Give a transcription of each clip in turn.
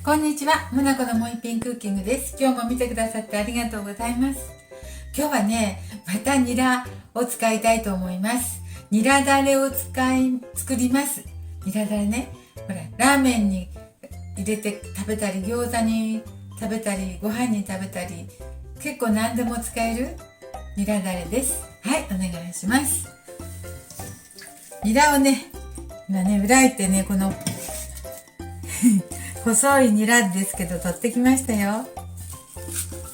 こんにちは、もなこのもう一品クッキングです。今日も見てくださってありがとうございます。今日はね、またニラを使いたいと思います。ニラだれを作ります。ニラだれね、ほら、ラーメンに入れて食べたり、餃子に食べたり、ご飯に食べたり、結構何でも使えるニラだれです。はい、お願いします。ニラをね、今ね、裏いってね、この細いニラですけど取ってきましたよ。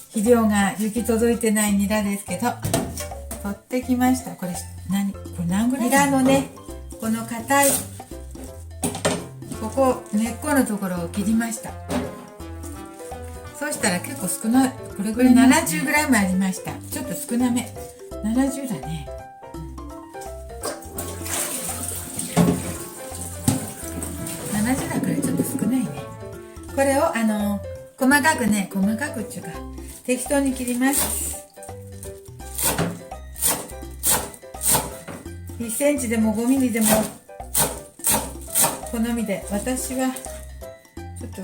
肥料が行き届いてないニラですけど取ってきました。これ何ぐらい？ニラのね、この硬いここ根っこのところを切りました。そうしたら結構少ない。これぐらい 70g ありました。ちょっと少なめ。70だね。70だからちょっと少ないね。これを細かくっていうか適当に切ります。1センチでも5ミリでも好みで、私はちょっと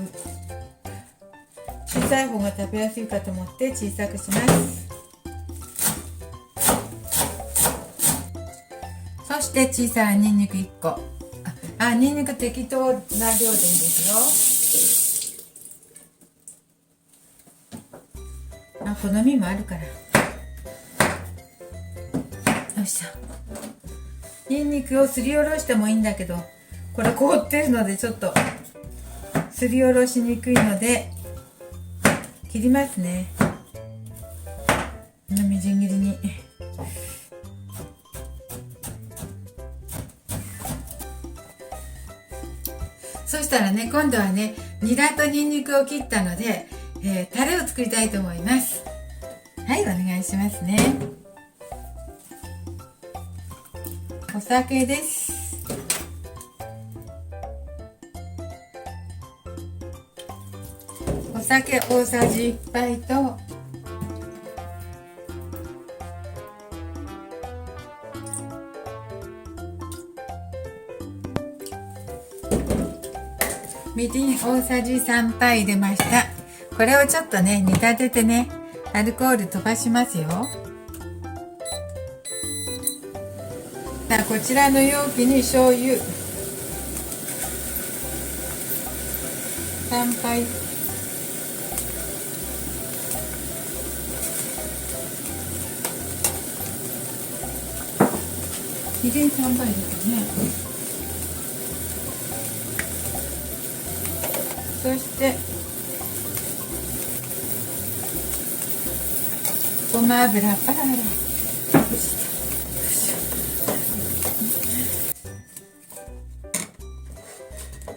小さい方が食べやすいかと思って小さくします。そして小さなニンニク1個。ニンニク適当な量でいいですよ。好みもあるから。よいしょ。ニンニクをすりおろしてもいいんだけど、これ凍ってるのでちょっとすりおろしにくいので切りますね。みじん切りに。そしたらね、今度はね、ニラとニンニクを切ったので、タレを作りたいと思います。はい、お願いしますね。お酒です。お酒大さじ1杯とみりん大さじ3杯入れました。これをちょっとね、煮立ててね、アルコール飛ばしますよ。さあ、こちらの容器に醤油3杯、みりん3杯ですね。そしてごま油、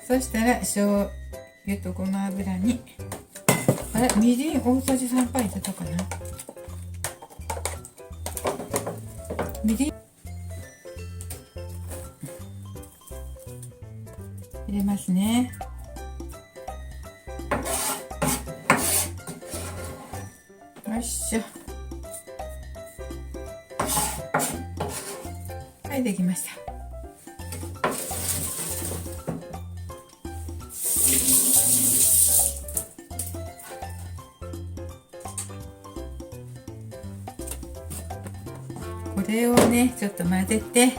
そしたら醤油とごま油にみりん大さじ3杯入れたかな。みりん入れますね。よいしょ。はい、できました。これをね、ちょっと混ぜて、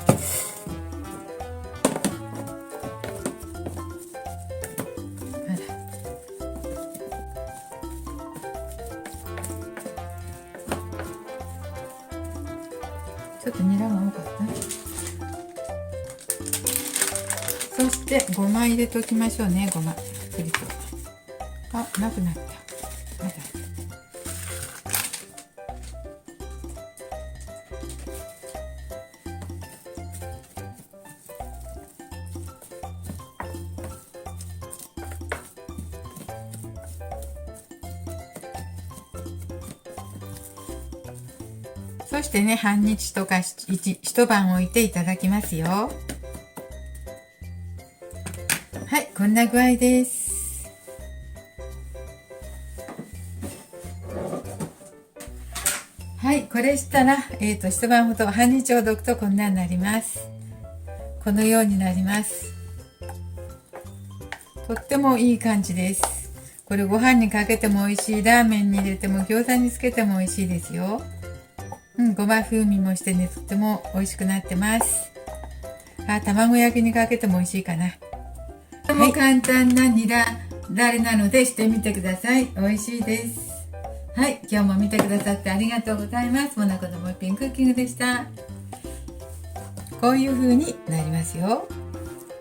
ちょっとニラが多かったね。そしてごま入れときましょうね。ごま振りとなくなった。まだそしてね、半日とか一晩置いていただきますよ。はい、こんな具合です。はい、これしたら、一晩ほど、半日ほど置くとこんなになります。このようになります。とってもいい感じです。これご飯にかけても美味しい。ラーメンに入れても餃子につけても美味しいですよ。ごま風味もしてね、とっても美味しくなってます。卵焼きにかけても美味しいかな。とても簡単なニラだれなのでしてみてください。美味しいです。はい、今日も見てくださってありがとうございます。モナコのもう一品クッキングでした。こういう風になりますよ。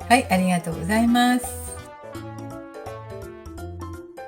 はい、ありがとうございます。